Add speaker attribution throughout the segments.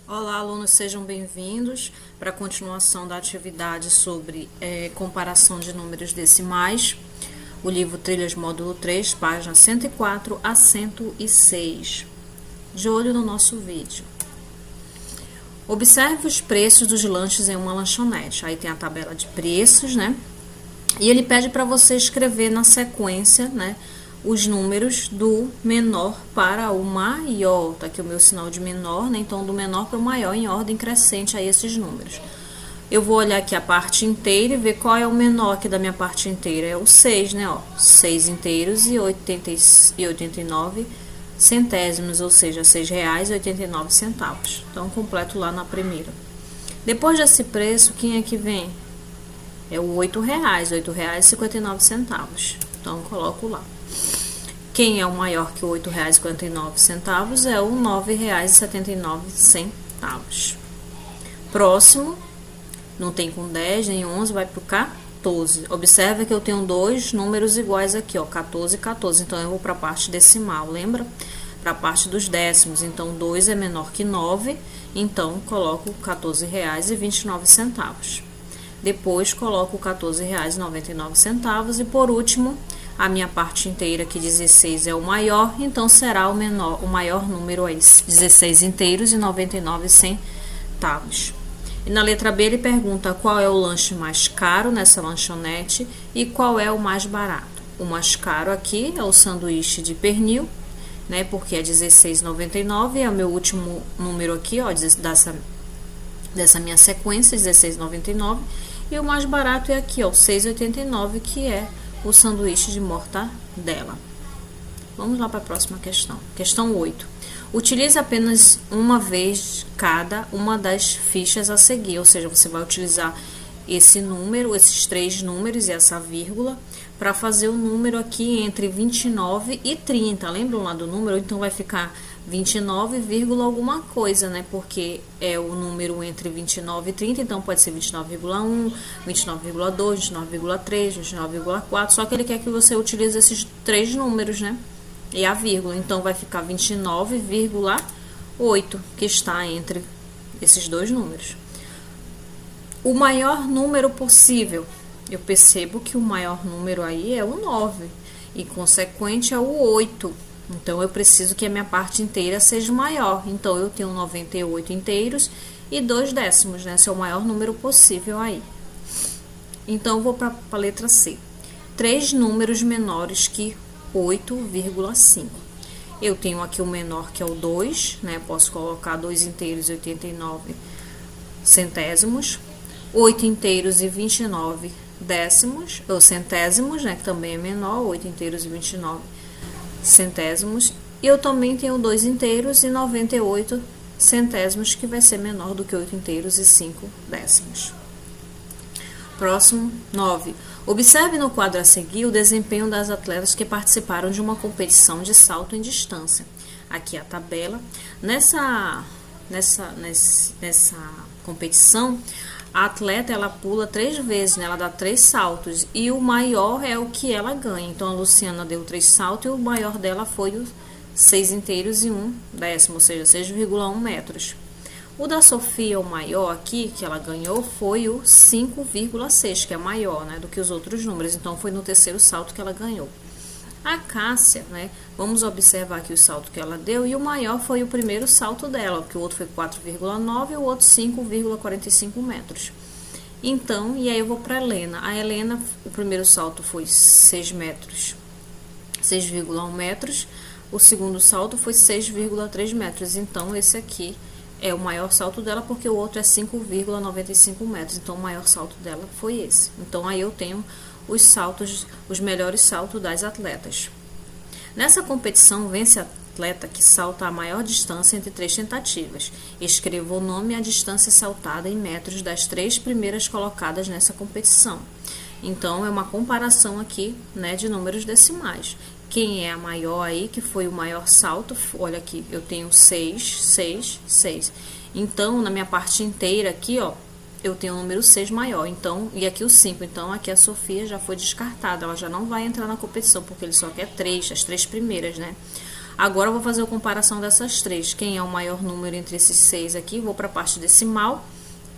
Speaker 1: Olá, alunos, sejam bem-vindos para a continuação da atividade sobre comparação de números decimais, o livro Trilhas Módulo 3, página 104 a 106. De olho no nosso vídeo. Observe os preços dos lanches em uma lanchonete. Aí tem a tabela de preços, né? E ele pede para você escrever na sequência, né, os números do menor para o maior. Tá aqui o meu sinal de menor, né? Então, do menor para o maior em ordem crescente a esses números. Eu vou olhar aqui a parte inteira e ver qual é o menor aqui da minha parte inteira. É o 6, né? Ó, 6 inteiros e 89 centésimos, ou seja, R$6,89. Então, completo lá na primeira. Depois desse preço, quem é que vem? É o R$8, R$8,59. Então, coloco lá. Quem é o maior que o R$8,59 é o R$9,79. Próximo, não tem com 10 nem 11, vai para o 14. Observe que eu tenho dois números iguais aqui, ó, 14 e 14. Então, eu vou para a parte decimal, lembra? Para a parte dos décimos. Então, 2 é menor que 9, então coloco R$14,29. Depois, coloco R$14,99 e, por último, a minha parte inteira, que 16 é o maior, então será o maior número aí, 16 inteiros e 99 centavos. E na letra B ele pergunta qual é o lanche mais caro nessa lanchonete e qual é o mais barato. O mais caro aqui é o sanduíche de pernil, né, porque é R$16,99, é o meu último número aqui, ó, dessa minha sequência, R$16,99. E o mais barato é aqui, ó, R$6,89, que é o sanduíche de mortadela. Vamos lá para a próxima questão. Questão 8. Utilize apenas uma vez cada uma das fichas a seguir, ou seja, você vai utilizar esse número, esses três números e essa vírgula para fazer o número aqui entre 29 e 30. Lembram lá do número? Então vai ficar 29, alguma coisa, né? Porque é o número entre 29 e 30, então pode ser 29,1, 29,2, 29,3, 29,4, só que ele quer que você utilize esses três números, né? E a vírgula, então vai ficar 29,8, que está entre esses dois números. O maior número possível, eu percebo que o maior número aí é o 9, e consequente é o 8. Então, eu preciso que a minha parte inteira seja maior. Então, eu tenho 98 inteiros e 2 décimos, né? Esse é o maior número possível aí. Então, eu vou para a letra C. 3 números menores que 8,5. Eu tenho aqui o menor, que é o 2, né? Posso colocar 2 inteiros e 89 centésimos. 8 inteiros e 29 décimos, ou centésimos, né? Que também é menor, 8 inteiros e 29 centésimos, e eu também tenho 2 inteiros e 98 centésimos, que vai ser menor do que 8 inteiros e 5 décimos. Próximo, 9. Observe no quadro a seguir o desempenho das atletas que participaram de uma competição de salto em distância. Aqui a tabela. Nessa competição, a atleta ela pula 3 vezes, né? Ela dá 3 saltos e o maior é o que ela ganha. Então a Luciana deu 3 saltos e o maior dela foi o 6 inteiros e 1 décimo, ou seja, 6,1 metros. O da Sofia, o maior aqui que ela ganhou, foi o 5,6, que é maior, né, do que os outros números. Então foi no terceiro salto que ela ganhou. A Cássia, né, vamos observar aqui o salto que ela deu, e o maior foi o primeiro salto dela, porque o outro foi 4,9 e o outro 5,45 metros. Então, e aí eu vou para a Helena. A Helena, o primeiro salto foi 6 metros, 6,1 metros, o segundo salto foi 6,3 metros. Então, esse aqui é o maior salto dela, porque o outro é 5,95 metros. Então, o maior salto dela foi esse. Então, aí eu tenho os melhores saltos das atletas. Nessa competição, vence a atleta que salta a maior distância entre 3 tentativas. Escreva o nome e a distância saltada em metros das 3 primeiras colocadas nessa competição. Então, é uma comparação aqui, né, de números decimais. Quem é a maior aí, que foi o maior salto? Olha aqui, eu tenho 6, 6, 6. Então, na minha parte inteira aqui, ó, eu tenho o número 6 maior, então, e aqui o 5, então aqui a Sofia já foi descartada, ela já não vai entrar na competição, porque ele só quer 3, as 3 primeiras, né? Agora eu vou fazer a comparação dessas três. Quem é o maior número entre esses 6 aqui? Vou para a parte decimal.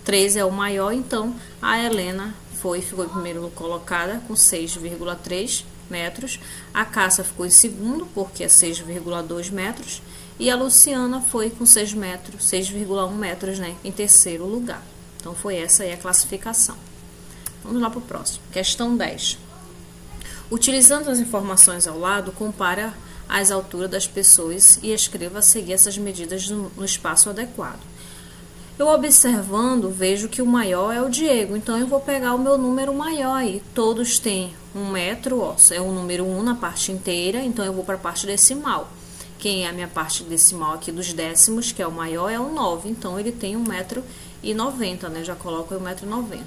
Speaker 1: 3 é o maior, então a Helena ficou em primeiro colocada com 6,3 metros. A Cássia ficou em segundo, porque é 6,2 metros. E a Luciana foi com 6,1 metros, né, em terceiro lugar. Então, foi essa aí a classificação. Vamos lá para o próximo. Questão 10. Utilizando as informações ao lado, compara as alturas das pessoas e escreva a seguir essas medidas no espaço adequado. Eu observando, vejo que o maior é o Diego, então eu vou pegar o meu número maior aí. Todos têm 1 metro, ó, é o número 1 na parte inteira, então eu vou para a parte decimal. Quem é a minha parte decimal aqui dos décimos, que é o maior, é o 9, então ele tem 1,90 m, né? Já coloco aí 1,90 m.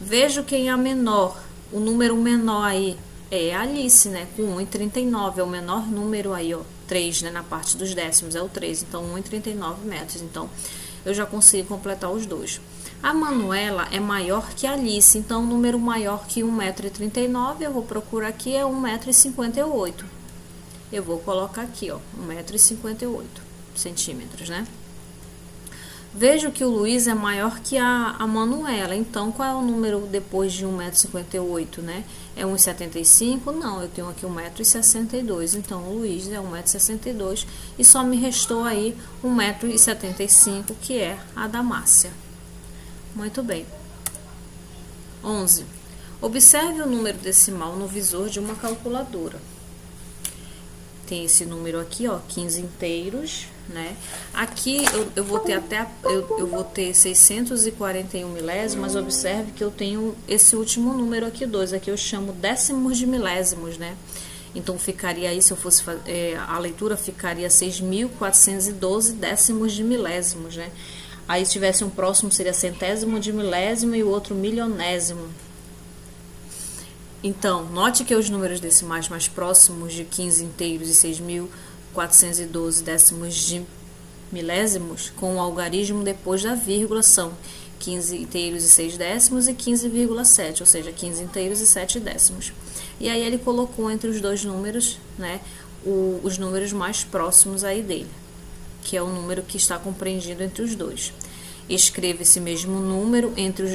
Speaker 1: Vejo quem é a menor, o número menor aí é a Alice, né? Com 1,39, é o menor número aí, ó, 3, né? Na parte dos décimos é o 3, então 1,39 metros, então eu já consigo completar os dois. A Manuela é maior que a Alice, então o número maior que 1,39 m, eu vou procurar aqui, é 1,58 m. Eu vou colocar aqui, ó, 1,58 centímetros, né? Vejo que o Luiz é maior que a Manuela, então qual é o número depois de 1,58 m, né? É 1,75 m? Não, eu tenho aqui 1,62 m, então o Luiz é 1,62 m e só me restou aí 1,75 m, que é a da Márcia. Muito bem. 11. Observe o número decimal no visor de uma calculadora. Tem esse número aqui, ó, 15 inteiros, né? Aqui eu vou ter eu vou ter 641 milésimos, mas observe que eu tenho esse último número aqui, 2. Aqui eu chamo décimos de milésimos, né? Então ficaria aí, se eu fosse a leitura ficaria 6.412 décimos de milésimos, né? Aí se tivesse um próximo seria centésimo de milésimo e o outro milionésimo. Então, note que os números decimais mais próximos de 15 inteiros e 6.412 décimos de milésimos, com o algarismo depois da vírgula, são 15 inteiros e 6 décimos e 15,7, ou seja, 15 inteiros e 7 décimos. E aí ele colocou entre os dois números, né, os números mais próximos aí dele, que é o número que está compreendido entre os dois. Escreva esse mesmo número entre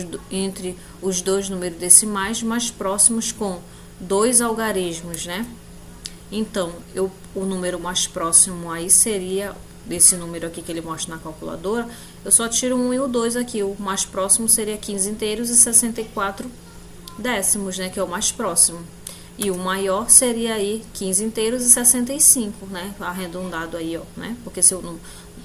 Speaker 1: os dois números decimais mais próximos com 2 algarismos, né? Então, o número mais próximo aí seria desse número aqui que ele mostra na calculadora. Eu só tiro 1 e o 2 aqui. O mais próximo seria 15 inteiros e 64 décimos, né? Que é o mais próximo. E o maior seria aí 15 inteiros e 65, né? Arredondado aí, ó, né? Porque se eu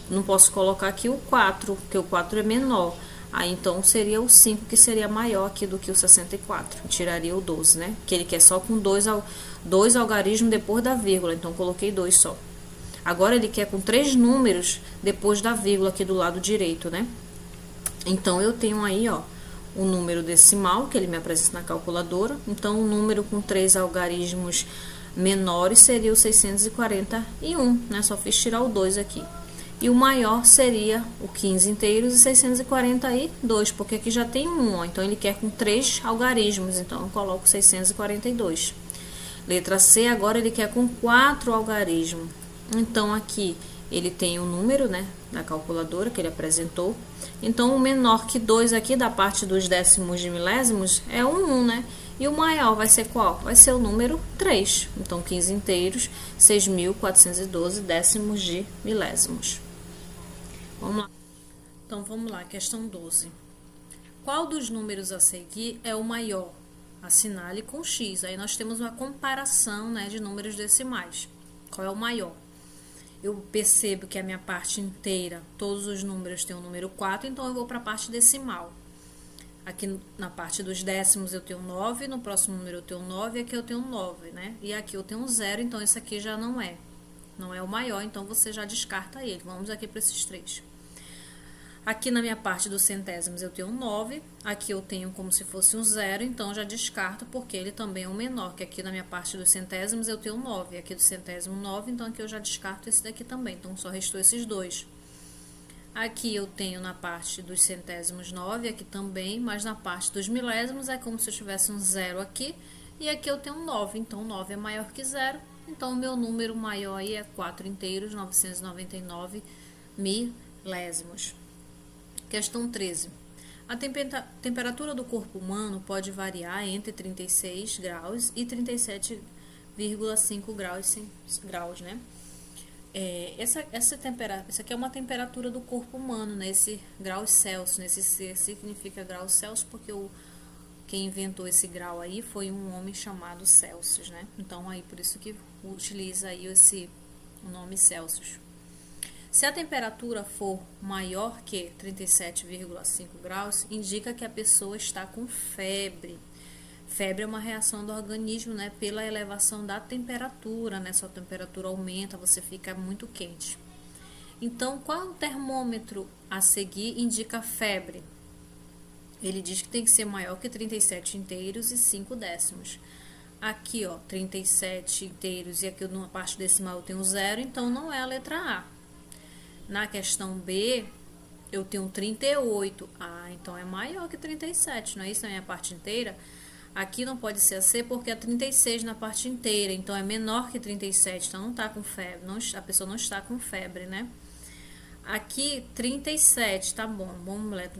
Speaker 1: não posso colocar aqui o 4, porque o 4 é menor. Aí, então, seria o 5, que seria maior aqui do que o 64. Tiraria o 12, né? Que ele quer só com dois algarismos depois da vírgula. Então, coloquei 2 só. Agora, ele quer com 3 números depois da vírgula aqui do lado direito, né? Então, eu tenho aí, ó, o número decimal, que ele me apresenta na calculadora. Então, o número com 3 algarismos menores seria o 641, né? Só fiz tirar o 2 aqui. E o maior seria o 15 inteiros e 642, porque aqui já tem 1, ó, então ele quer com 3 algarismos, então eu coloco 642. Letra C, agora ele quer com 4 algarismos. Então aqui ele tem o número, né, da calculadora que ele apresentou. Então o menor que 2 aqui da parte dos décimos de milésimos é o 1, né? E o maior vai ser qual? Vai ser o número 3. Então 15 inteiros, 6.412 décimos de milésimos. Vamos lá. Então, vamos lá, questão 12. Qual dos números a seguir é o maior? Assinale com X. Aí nós temos uma comparação, né, de números decimais. Qual é o maior? Eu percebo que a minha parte inteira, todos os números têm o número 4, então eu vou para a parte decimal. Aqui na parte dos décimos eu tenho 9, no próximo número eu tenho 9, aqui eu tenho 9, né? E aqui eu tenho 0, então esse aqui já não é o maior, então você já descarta ele. Vamos aqui para esses 3. Aqui na minha parte dos centésimos eu tenho 9, aqui eu tenho como se fosse um 0, então já descarto porque ele também é o menor, que aqui na minha parte dos centésimos eu tenho 9, aqui do centésimo 9, então aqui eu já descarto esse daqui também, então só restou esses dois. Aqui eu tenho na parte dos centésimos 9, aqui também, mas na parte dos milésimos é como se eu tivesse um 0 aqui, e aqui eu tenho um 9, então 9 é maior que 0, Então, o meu número maior aí é 4 inteiros, 999 milésimos. Questão 13. A temperatura do corpo humano pode variar entre 36 graus e 37,5 graus, né? Essa aqui é uma temperatura do corpo humano, nesse graus Celsius. Nesse C significa graus Celsius porque quem inventou esse grau aí foi um homem chamado Celsius, né? Então, aí por isso que utiliza aí o nome Celsius. Se a temperatura for maior que 37,5 graus, indica que a pessoa está com febre. Febre é uma reação do organismo, né, pela elevação da temperatura, né? Sua temperatura aumenta, você fica muito quente. Então, qual o termômetro a seguir indica febre? Ele diz que tem que ser maior que 37 inteiros e 5 décimos. Aqui, ó, 37 inteiros e aqui na parte decimal eu tenho 0, então não é a letra A. Na questão B, eu tenho 38. Ah, então é maior que 37, não é isso na minha parte inteira? Aqui não pode ser a C porque é 36 na parte inteira, então é menor que 37, então não está com febre, a pessoa não está com febre, né? Aqui, 37, tá bom,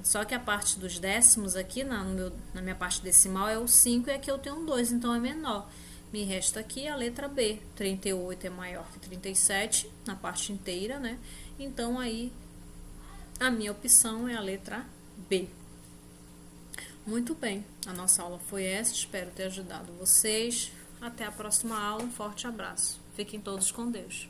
Speaker 1: só que a parte dos décimos aqui, na minha parte decimal, é o 5 e aqui eu tenho um 2, então é menor. Me resta aqui a letra B, 38 é maior que 37, na parte inteira, né? Então, aí, a minha opção é a letra B. Muito bem, a nossa aula foi essa, espero ter ajudado vocês. Até a próxima aula, um forte abraço. Fiquem todos com Deus.